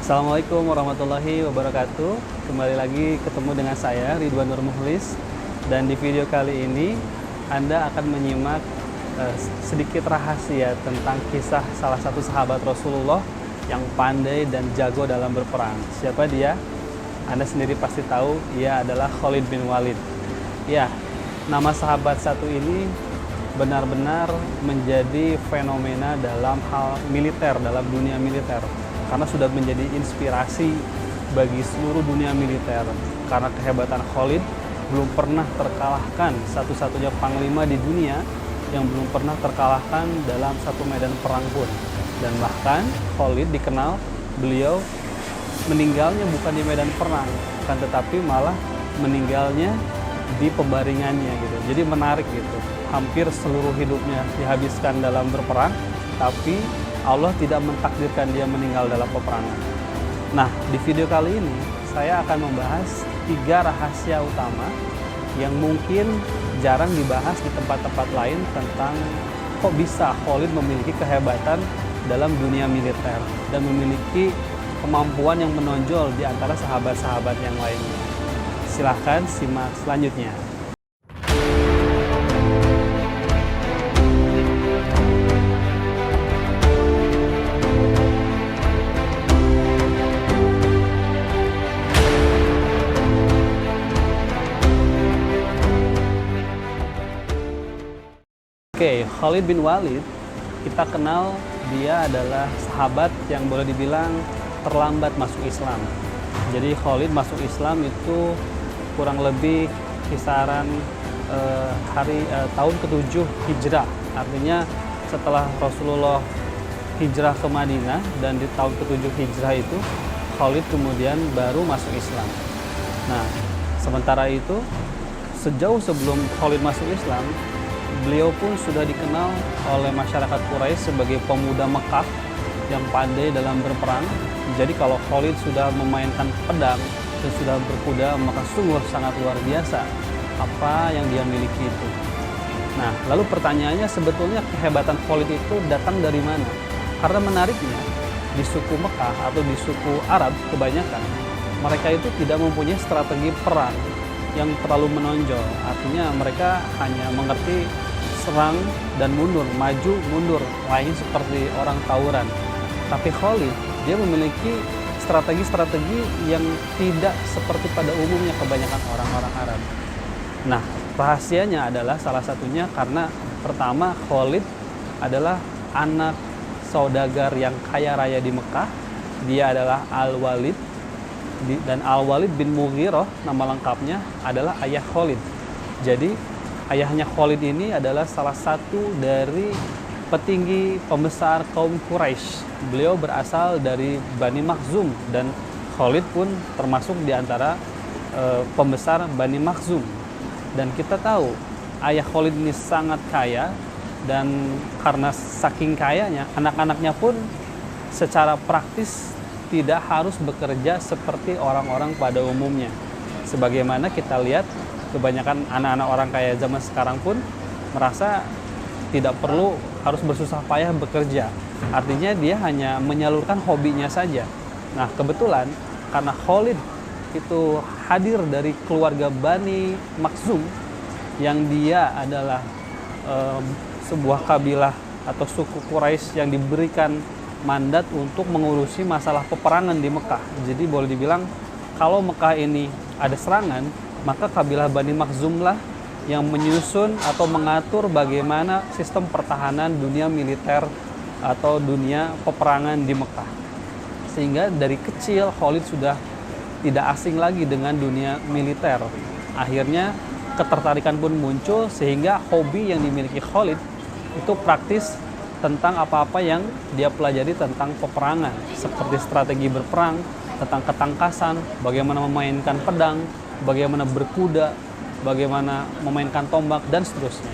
Assalamualaikum warahmatullahi wabarakatuh. Kembali lagi ketemu dengan saya Ridwan Nur Mukhlis, dan di video kali ini Anda akan menyimak sedikit rahasia tentang kisah salah satu sahabat Rasulullah yang pandai dan jago dalam berperang. Siapa dia? Anda sendiri pasti tahu, ia adalah Khalid bin Walid. Ya, nama sahabat satu ini benar-benar menjadi fenomena dalam hal militer, dalam dunia militer, karena sudah menjadi inspirasi bagi seluruh dunia militer. Karena kehebatan Khalid belum pernah terkalahkan, satu-satunya panglima di dunia yang belum pernah terkalahkan dalam satu medan perang pun. Dan bahkan Khalid dikenal beliau meninggalnya bukan di medan perang, kan, tetapi malah meninggalnya di pembaringannya gitu. Jadi menarik gitu. Hampir seluruh hidupnya dihabiskan dalam berperang, tapi Allah tidak mentakdirkan dia meninggal dalam peperangan. Nah, di video kali ini saya akan membahas 3 rahasia utama yang mungkin jarang dibahas di tempat-tempat lain tentang kok bisa Khalid memiliki kehebatan dalam dunia militer dan memiliki kemampuan yang menonjol di antara sahabat-sahabat yang lainnya. Silahkan simak selanjutnya. Oke, Khalid bin Walid, kita kenal dia adalah sahabat yang boleh dibilang terlambat masuk Islam. Jadi Khalid masuk Islam itu kurang lebih kisaran tahun ke-7 Hijrah. Artinya setelah Rasulullah hijrah ke Madinah, dan di tahun ke-7 Hijrah itu Khalid kemudian baru masuk Islam. Nah, sementara itu sejauh sebelum Khalid masuk Islam, beliau pun sudah dikenal oleh masyarakat Quraisy sebagai pemuda Mekah yang pandai dalam berperang. Jadi kalau Khalid sudah memainkan pedang dan sudah berkuda, maka sungguh sangat luar biasa apa yang dia miliki itu. Nah, lalu pertanyaannya, sebetulnya kehebatan Khalid itu datang dari mana? Karena menariknya, di suku Mekah atau di suku Arab kebanyakan, mereka itu tidak mempunyai strategi perang yang terlalu menonjol. Artinya mereka hanya mengerti serang dan mundur, maju mundur, lain seperti orang tawuran. Tapi Khalid, dia memiliki strategi-strategi yang tidak seperti pada umumnya kebanyakan orang-orang Arab. Nah, rahasianya adalah salah satunya karena pertama, Khalid adalah anak saudagar yang kaya raya di Mekah. Dia adalah Al-Walid, dan Al-Walid bin Mughirah nama lengkapnya adalah ayah Khalid. Jadi ayahnya Khalid ini adalah salah satu dari petinggi pembesar kaum Quraisy. Beliau berasal dari Bani Makhzum, dan Khalid pun termasuk di antara pembesar Bani Makhzum. Dan kita tahu ayah Khalid ini sangat kaya, dan karena saking kayanya, anak-anaknya pun secara praktis tidak harus bekerja seperti orang-orang pada umumnya. Sebagaimana kita lihat, kebanyakan anak-anak orang kaya zaman sekarang pun merasa tidak perlu harus bersusah payah bekerja. Artinya dia hanya menyalurkan hobinya saja. Nah, kebetulan karena Khalid itu hadir dari keluarga Bani Makhzum, yang dia adalah sebuah kabilah atau suku Quraisy yang diberikan mandat untuk mengurusi masalah peperangan di Mekah. Jadi boleh dibilang kalau Mekah ini ada serangan, maka kabilah Bani Makhzum lah yang menyusun atau mengatur bagaimana sistem pertahanan dunia militer atau dunia peperangan di Mekah. Sehingga dari kecil Khalid sudah tidak asing lagi dengan dunia militer. Akhirnya ketertarikan pun muncul, sehingga hobi yang dimiliki Khalid itu praktis tentang apa-apa yang dia pelajari tentang peperangan, seperti strategi berperang, tentang ketangkasan, bagaimana memainkan pedang, bagaimana berkuda, bagaimana memainkan tombak, dan seterusnya.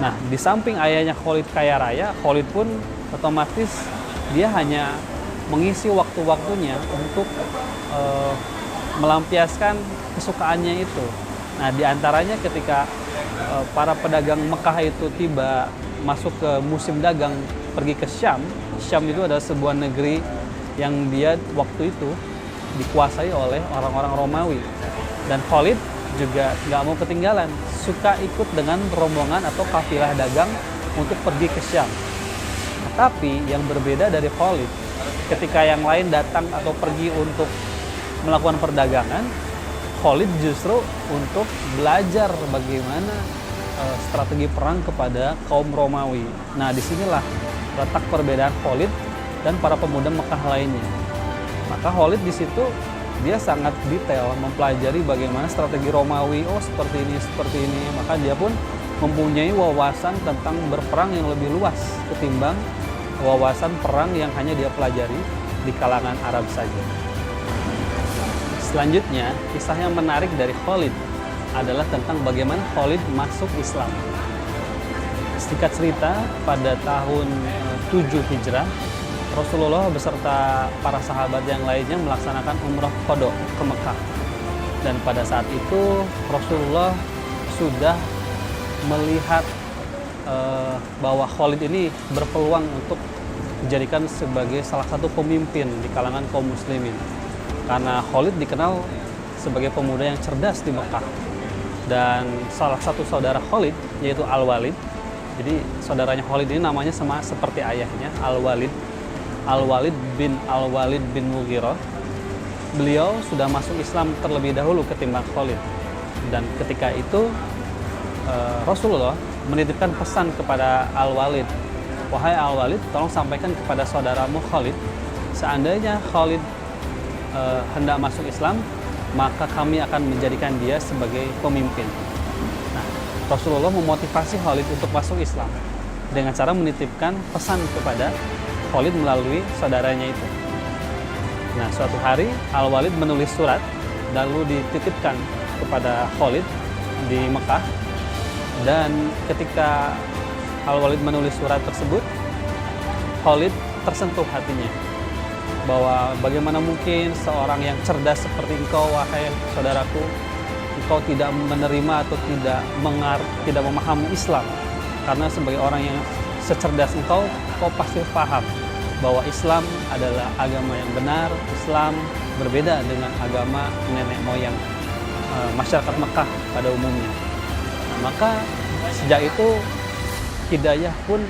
Nah, di samping ayahnya Khalid kaya raya, Khalid pun otomatis dia hanya mengisi waktu-waktunya untuk melampiaskan kesukaannya itu. Nah, di antaranya ketika para pedagang Mekah itu tiba masuk ke musim dagang, pergi ke Syam. Syam itu adalah sebuah negeri yang dia waktu itu dikuasai oleh orang-orang Romawi. Dan Khalid juga nggak mau ketinggalan, suka ikut dengan rombongan atau kafilah dagang untuk pergi ke Syam. Tapi yang berbeda dari Khalid, ketika yang lain datang atau pergi untuk melakukan perdagangan, Khalid justru untuk belajar bagaimana strategi perang kepada kaum Romawi. Nah, disinilah letak perbedaan Khalid dan para pemuda Mekah lainnya. Maka Khalid di situ dia sangat detail mempelajari bagaimana strategi Romawi. Oh, seperti ini. Maka dia pun mempunyai wawasan tentang berperang yang lebih luas ketimbang wawasan perang yang hanya dia pelajari di kalangan Arab saja. Selanjutnya, kisah yang menarik dari Khalid adalah tentang bagaimana Khalid masuk Islam. Singkat cerita, pada tahun 7 Hijrah, Rasulullah beserta para sahabat yang lainnya melaksanakan umrah qadha ke Mekah. Dan pada saat itu Rasulullah sudah melihat bahwa Khalid ini berpeluang untuk dijadikan sebagai salah satu pemimpin di kalangan kaum muslimin. Karena Khalid dikenal sebagai pemuda yang cerdas di Mekah. Dan salah satu saudara Khalid, yaitu Al-Walid. Jadi saudaranya Khalid ini namanya sama seperti ayahnya, Al-Walid. Al-Walid bin Mughirah. Beliau sudah masuk Islam terlebih dahulu ketimbang Khalid. Dan ketika itu Rasulullah menitipkan pesan kepada Al-Walid, wahai Al-Walid, tolong sampaikan kepada saudaramu Khalid, seandainya Khalid hendak masuk Islam, maka kami akan menjadikan dia sebagai pemimpin. Nah, Rasulullah memotivasi Khalid untuk masuk Islam dengan cara menitipkan pesan kepada Khalid melalui saudaranya itu. Nah, suatu hari Al-Walid menulis surat lalu dititipkan kepada Khalid di Mekah. Dan ketika Al-Walid menulis surat tersebut, Khalid tersentuh hatinya bahwa bagaimana mungkin seorang yang cerdas seperti engkau, wahai saudaraku, engkau tidak menerima atau tidak memahami Islam. Karena sebagai orang yang secerdas engkau pasti paham bahwa Islam adalah agama yang benar. Islam berbeda dengan agama nenek moyang masyarakat Mekah pada umumnya. Nah, maka sejak itu hidayah pun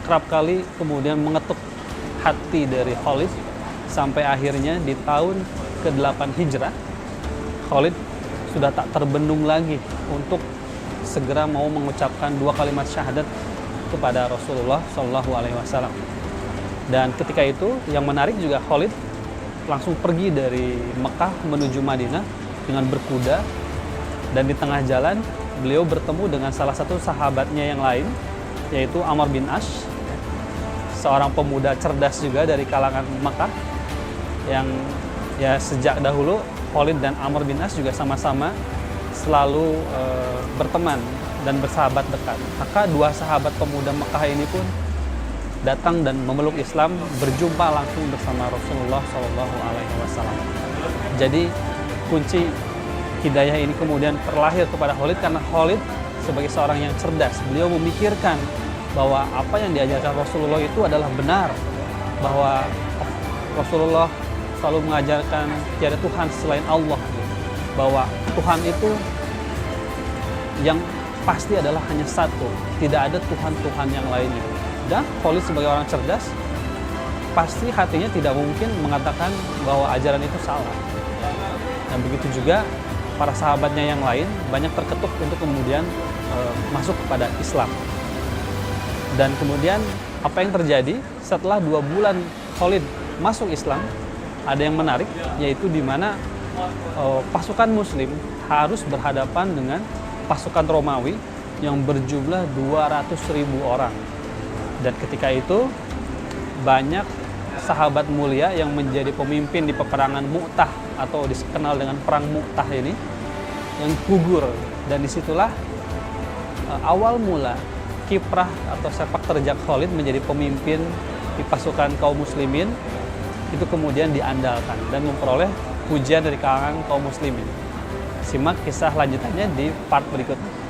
kerap kali kemudian mengetuk hati dari Khalid, sampai akhirnya di tahun ke-8 Hijrah Khalid sudah tak terbendung lagi untuk segera mau mengucapkan 2 kalimat syahadat kepada Rasulullah SAW. Dan ketika itu yang menarik juga, Khalid langsung pergi dari Mekah menuju Madinah dengan berkuda, dan di tengah jalan beliau bertemu dengan salah satu sahabatnya yang lain, yaitu Amr bin Ash, seorang pemuda cerdas juga dari kalangan Mekah, yang ya sejak dahulu Khalid dan Amr bin Ash juga sama-sama selalu berteman dan bersahabat dekat. Maka 2 sahabat pemuda Mekah ini pun datang dan memeluk Islam, berjumpa langsung bersama Rasulullah SAW. Jadi kunci hidayah ini kemudian terlahir kepada Khalid karena Khalid sebagai seorang yang cerdas, beliau memikirkan bahwa apa yang diajarkan Rasulullah itu adalah benar, bahwa Rasulullah selalu mengajarkan tiada Tuhan selain Allah, bahwa Tuhan itu yang pasti adalah hanya satu, tidak ada Tuhan-Tuhan yang lainnya. Dan Khalid sebagai orang cerdas pasti hatinya tidak mungkin mengatakan bahwa ajaran itu salah. Dan begitu juga para sahabatnya yang lain banyak terketuk untuk kemudian masuk kepada Islam. Dan kemudian apa yang terjadi setelah 2 bulan Khalid masuk Islam, ada yang menarik, yaitu di mana pasukan Muslim harus berhadapan dengan pasukan Romawi yang berjumlah 200.000 orang. Dan ketika itu banyak sahabat mulia yang menjadi pemimpin di peperangan Mu'tah atau dikenal dengan perang Mu'tah ini yang gugur. Dan disitulah awal mula kiprah atau sepak terjang Khalid menjadi pemimpin di pasukan kaum muslimin itu kemudian diandalkan dan memperoleh pujian dari kalangan kaum muslimin. Simak kisah lanjutannya di part berikutnya.